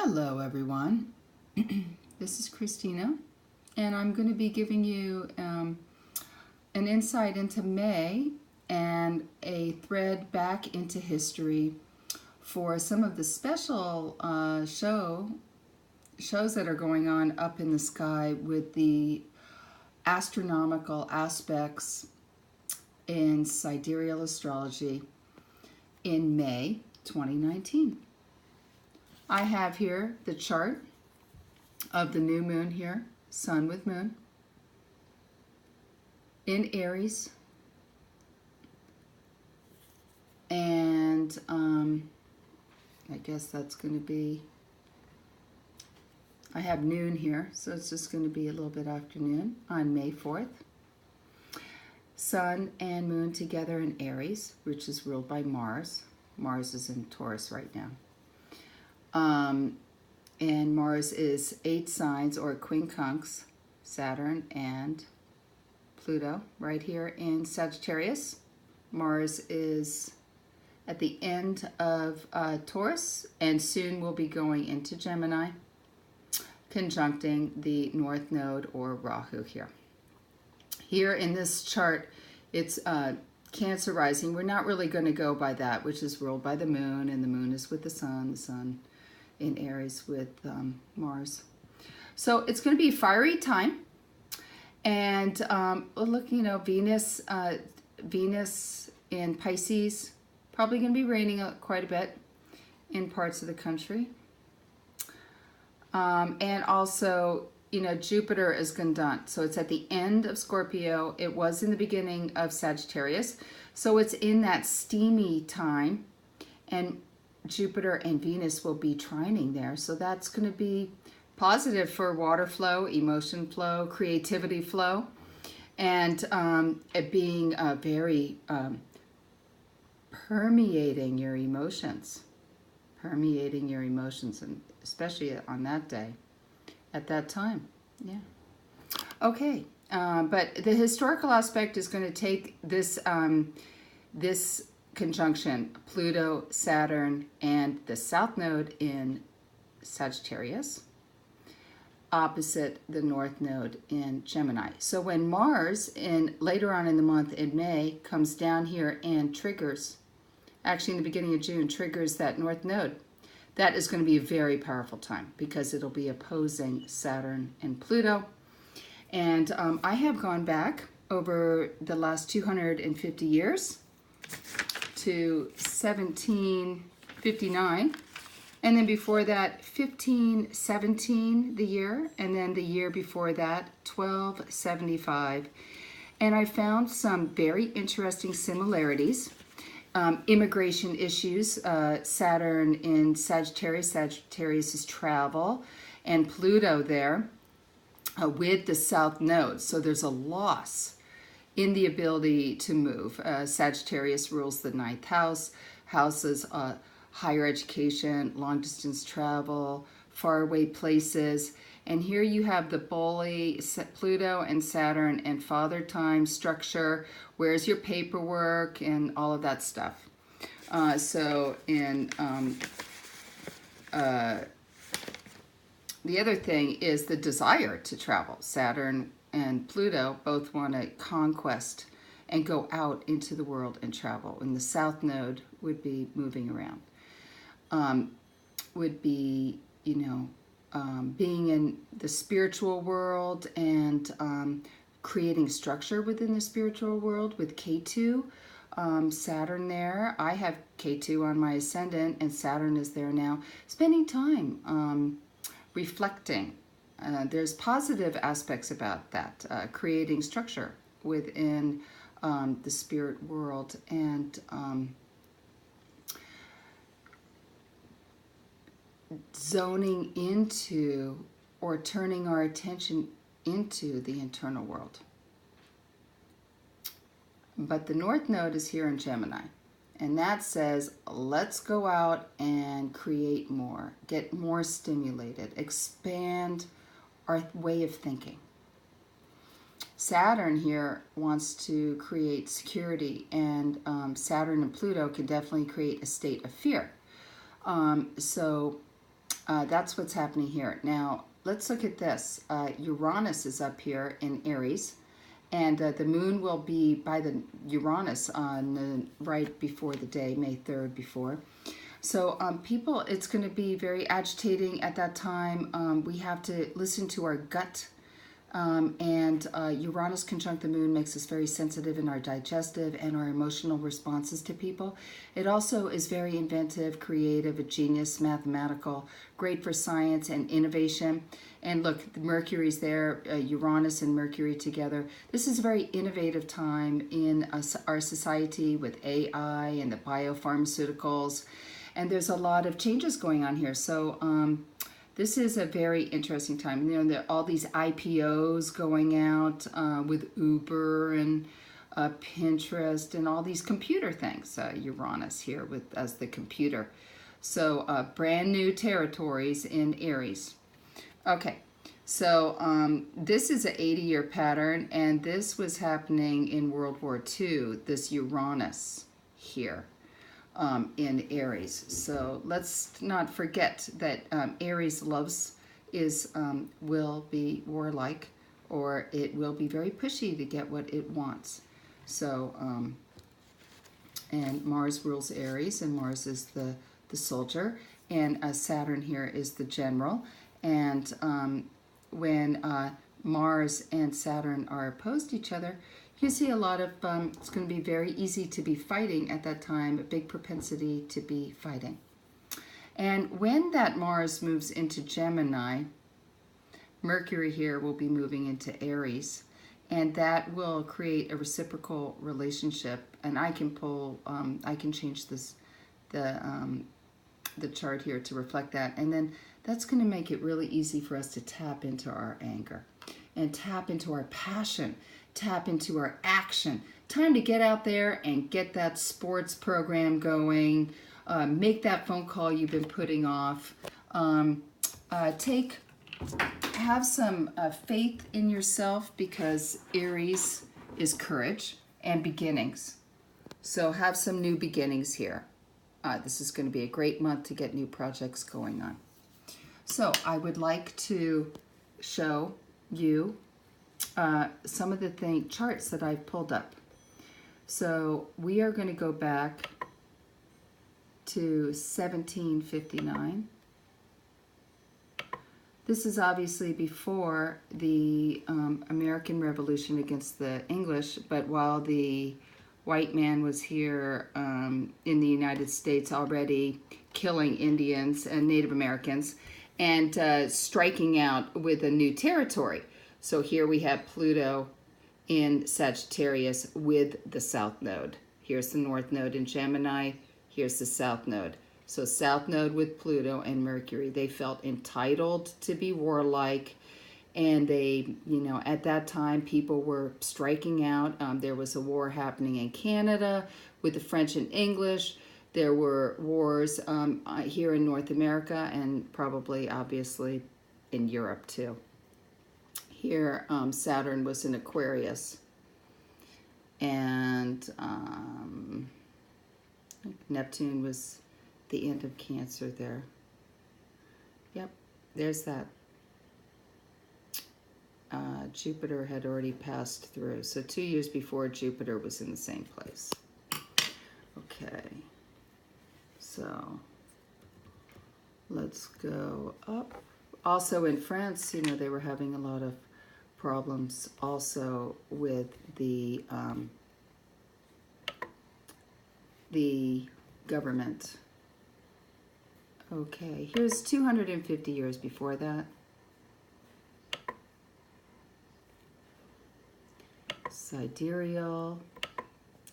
Hello everyone, this is Christina, and I'm going to be giving you an insight into May and a thread back into history for some of the special shows that are going on up in the sky with the astronomical aspects in sidereal astrology in May 2019. I have here the chart of the new moon here, sun with moon, in Aries, and I guess that's going to be, I have noon here, so it's just going to be a little bit afternoon on May 4th. Sun and moon together in Aries, which is ruled by Mars. Mars is in Taurus right now. And Mars is 8 signs or quincunx, Saturn and Pluto, right here in Sagittarius. Mars is at the end of Taurus, and soon will be going into Gemini, conjuncting the North Node or Rahu here. Here in this chart, it's Cancer rising. We're not really going to go by that, which is ruled by the moon, and the moon is with the sun in Aries with Mars. So it's going to be a fiery time. And look, Venus in Pisces, probably going to be raining quite a bit in parts of the country. And also, Jupiter is conjunct. So it's at the end of Scorpio. It was in the beginning of Sagittarius. So it's in that steamy time. And Jupiter and Venus will be trining there. So that's going to be positive for water flow, emotion flow, creativity flow, and it being very permeating your emotions, and especially on that day, at that time. Yeah. Okay. But the historical aspect is going to take this this conjunction, Pluto, Saturn, and the South Node in Sagittarius, opposite the North Node in Gemini. So when Mars, later on in the month in May, comes down here and triggers, actually in the beginning of June, triggers that North Node, that is going to be a very powerful time because it'll be opposing Saturn and Pluto. And I have gone back over the last 250 years to 1759, and then before that 1517 the year, and then the year before that 1275. And I found some very interesting similarities. Immigration issues, Saturn in Sagittarius, Sagittarius is travel, and Pluto there with the South Node. So there's a loss in the ability to move. Sagittarius rules the 9th house. Houses, higher education, long distance travel, faraway places. And here you have the bully, Pluto and Saturn, and father time, structure, where's your paperwork, and all of that stuff. The other thing is the desire to travel. Saturn and Pluto both want to conquest and go out into the world and travel. And the South Node would be moving around. Would be, being in the spiritual world and creating structure within the spiritual world with K2. Saturn there. I have K2 on my ascendant, and Saturn is there now. Spending time reflecting. There's positive aspects about that, creating structure within the spirit world, and zoning into or turning our attention into the internal world. But the North Node is here in Gemini, and that says, let's go out and create more, get more stimulated, expand our way of thinking. Saturn here wants to create security, and Saturn and Pluto can definitely create a state of fear. So That's what's happening here. Now, let's look at this. Uranus is up here in Aries, and the moon will be by the Uranus on right before the day, May 3rd before. So people, it's going to be very agitating at that time. We have to listen to our gut. And Uranus conjunct the moon makes us very sensitive in our digestive and our emotional responses to people. It also is very inventive, creative, a genius, mathematical, great for science and innovation. And look, Mercury's there, Uranus and Mercury together. This is a very innovative time in our society with AI and the biopharmaceuticals. And there's a lot of changes going on here. So this is a very interesting time. You know, there are all these IPOs going out with Uber and Pinterest and all these computer things. Uranus here with as the computer. So brand new territories in Aries. Okay, so this is an 80-year pattern, and this was happening in World War II, this Uranus here. In Aries. So let's not forget that Aries will be warlike, or it will be very pushy to get what it wants. So, and Mars rules Aries, and Mars is the soldier, and Saturn here is the general. And when Mars and Saturn are opposed to each other, you see a lot of, it's going to be very easy to be fighting at that time, a big propensity to be fighting. And when that Mars moves into Gemini, Mercury here will be moving into Aries, and that will create a reciprocal relationship. And I can pull, I can change this, the chart here to reflect that. And then that's going to make it really easy for us to tap into our anger and tap into our passion, tap into our action. Time to get out there and get that sports program going. Make that phone call you've been putting off. Have some faith in yourself, because Aries is courage and beginnings. So have some new beginnings here. This is going to be a great month to get new projects going on. So I would like to show you some of the charts that I've pulled up. So we are going to go back to 1759. This is obviously before the American Revolution against the English, but while the white man was here in the United States already killing Indians and Native Americans and striking out with a new territory. So here we have Pluto in Sagittarius with the South Node. Here's the North Node in Gemini. Here's the South Node. So South Node with Pluto and Mercury. They felt entitled to be warlike. And they, you know, at that time, people were striking out. There was a war happening in Canada with the French and English. There were wars here in North America and probably, obviously, in Europe, too. Here, Saturn was in Aquarius. And Neptune was the end of Cancer there. Yep, there's that. Jupiter had already passed through. So 2 years before, Jupiter was in the same place. Okay. So let's go up. Also in France, you know, they were having a lot of problems also with the government. Okay, here's 250 years before that. Sidereal.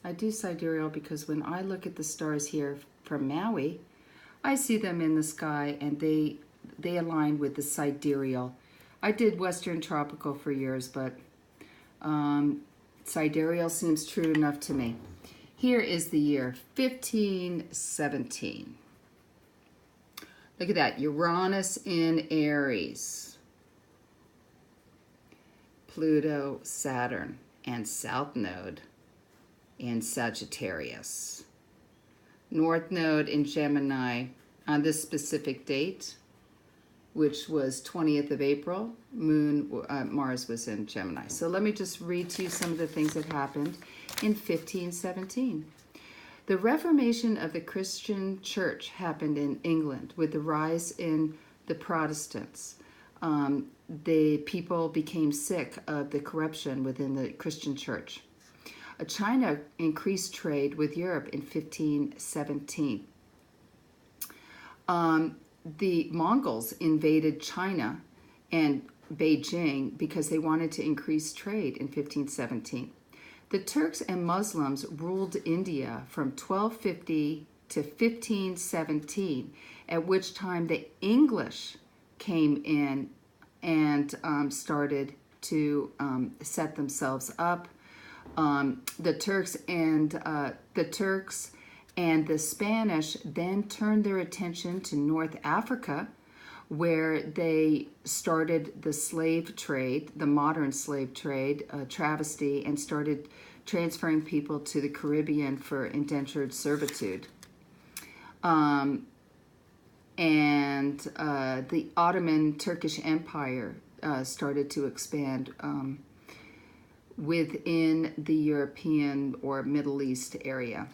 I do sidereal because when I look at the stars here from Maui, I see them in the sky and they align with the sidereal. I did Western Tropical for years, but sidereal seems true enough to me. Here is the year 1517. Look at that, Uranus in Aries, Pluto, Saturn, and South Node in Sagittarius. North Node in Gemini on this specific date which was 20th of April. Mars was in Gemini. So let me just read to you some of the things that happened in 1517. The Reformation of the Christian Church happened in England with the rise in the Protestants. The people became sick of the corruption within the Christian Church. China increased trade with Europe in 1517. The Mongols invaded China and Beijing because they wanted to increase trade in 1517. The Turks and Muslims ruled India from 1250 to 1517, at which time the English came in and started to set themselves up. The Turks and the Spanish then turned their attention to North Africa, where they started the slave trade, the modern slave trade, travesty, and started transferring people to the Caribbean for indentured servitude. And the Ottoman Turkish Empire started to expand within the European or Middle East area.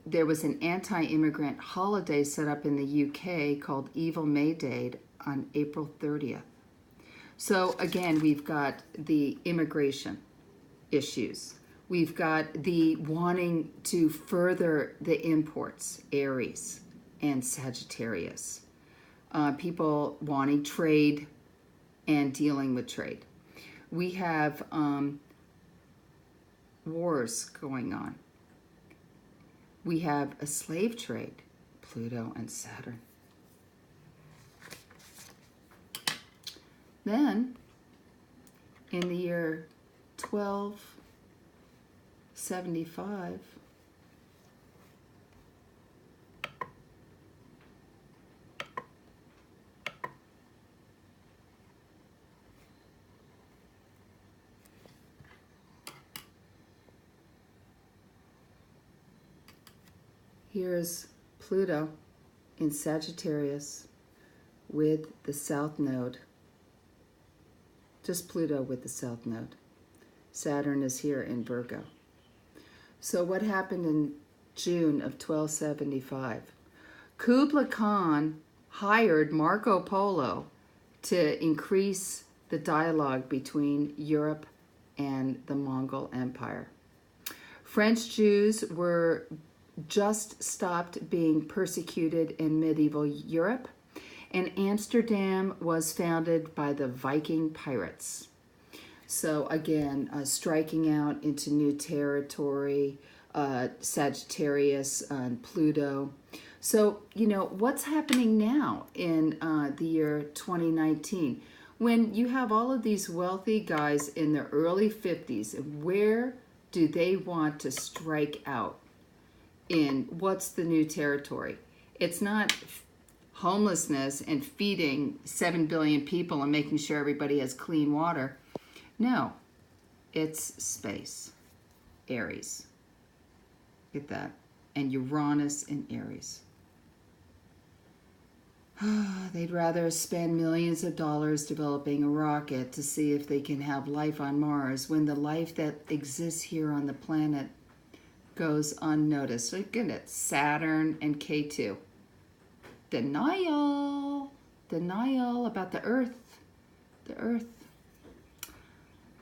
There was an anti-immigrant holiday set up in the UK called Evil May Day on April 30th. So again, we've got the immigration issues. We've got the wanting to further the imports, Aries and Sagittarius. People wanting trade and dealing with trade. We have wars going on. We have a slave trade, Pluto and Saturn. Then, in the year 1275, here's Pluto in Sagittarius with the South Node. Just Pluto with the South Node. Saturn is here in Virgo. So what happened in June of 1275? Kublai Khan hired Marco Polo to increase the dialogue between Europe and the Mongol Empire. French Jews were just stopped being persecuted in medieval Europe, and Amsterdam was founded by the Viking pirates. So again, striking out into new territory, Sagittarius and Pluto. So, you know, what's happening now in the year 2019? When you have all of these wealthy guys in their early 50s, where do they want to strike out? In what's the new territory? It's not homelessness and feeding 7 billion people and making sure everybody has clean water. No, it's space. Aries. Get that. And Uranus in Aries. They'd rather spend millions of dollars developing a rocket to see if they can have life on Mars when the life that exists here on the planet goes unnoticed. Look at it, Saturn and K2. Denial about the Earth.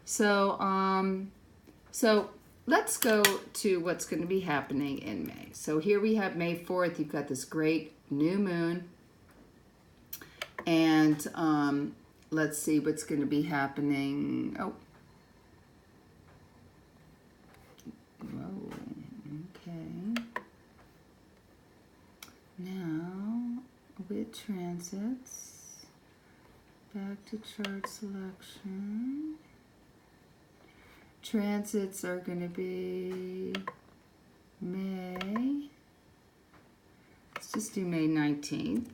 So, so let's go to what's going to be happening in May. So here we have May 4th. You've got this great new moon. And let's see what's going to be happening. Oh. Whoa. Okay. Now, with transits, back to chart selection. Transits are going to be May. Let's just do May 19th.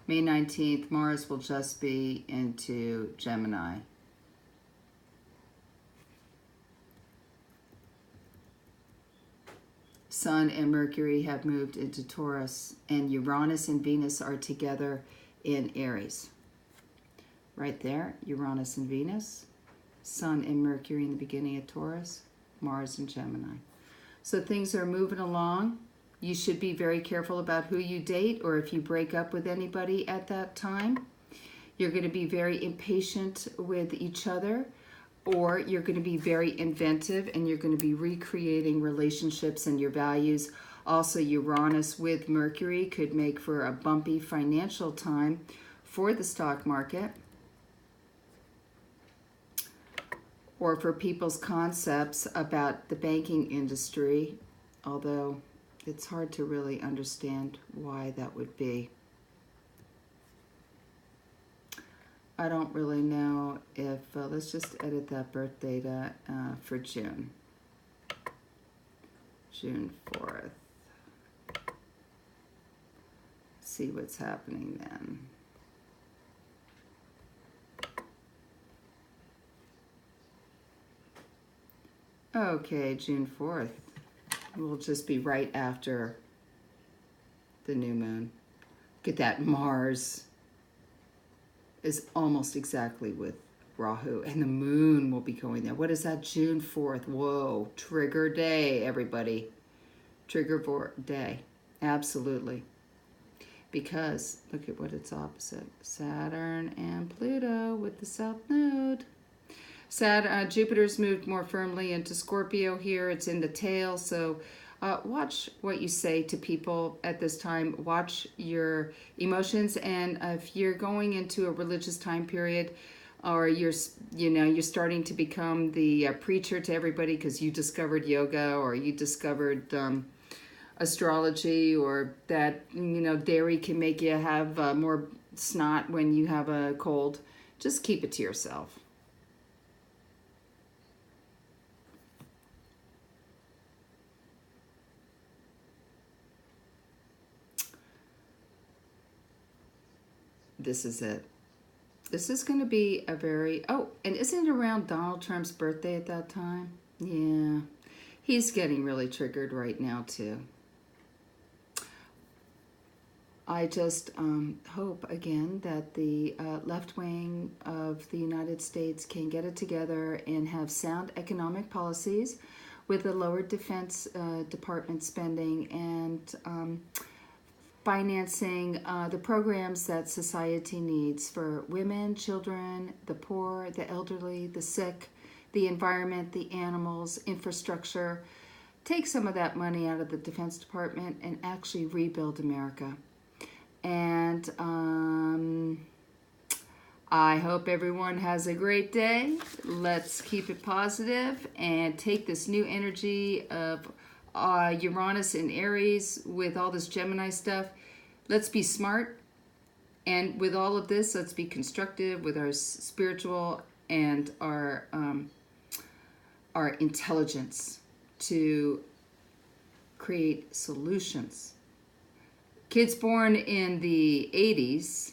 May 19th, Mars will just be into Gemini. Sun and Mercury have moved into Taurus, and Uranus and Venus are together in Aries. Right there, Uranus and Venus, Sun and Mercury in the beginning of Taurus, Mars and Gemini. So things are moving along. You should be very careful about who you date or if you break up with anybody at that time. You're going to be very impatient with each other, or you're going to be very inventive and you're going to be recreating relationships and your values. Also, Uranus with Mercury could make for a bumpy financial time for the stock market or for people's concepts about the banking industry, although it's hard to really understand why that would be. I don't really know if, let's just edit that birth data for June. June 4th. See what's happening then. Okay, June 4th. Will just be right after the new moon. Get that Mars is almost exactly with Rahu, and the moon will be going there. What is that? June 4th. Whoa, trigger day, everybody. Trigger day. Absolutely. Because look at what it's opposite. Saturn and Pluto with the South Node. Jupiter's moved more firmly into Scorpio here. It's in the tail, so watch what you say to people at this time. Watch your emotions, and if you're going into a religious time period, or you're starting to become the preacher to everybody because you discovered yoga or you discovered astrology, or that dairy can make you have more snot when you have a cold, just keep it to yourself. This is it. This is going to be a very... Oh, and isn't it around Donald Trump's birthday at that time? Yeah. He's getting really triggered right now, too. I just hope, again, that the left wing of the United States can get it together and have sound economic policies with a lower Defense Department spending and financing the programs that society needs for women, children, the poor, the elderly, the sick, the environment, the animals, infrastructure. Take some of that money out of the Defense Department and actually rebuild America. And I hope everyone has a great day. Let's keep it positive and take this new energy of Uranus in Aries with all this Gemini stuff. Let's be smart, and with all of this, let's be constructive with our spiritual and our intelligence to create solutions. Kids born in the 80s,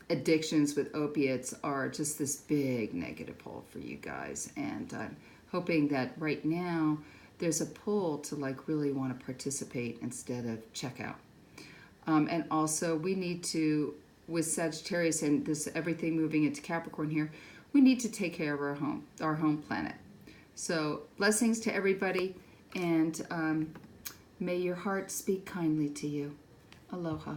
addictions with opiates are just this big negative pull for you guys, and I'm hoping that right now there's a pull to really want to participate instead of check out. And also we need to, with Sagittarius and this everything moving into Capricorn here, we need to take care of our home planet. So blessings to everybody, and may your heart speak kindly to you. Aloha.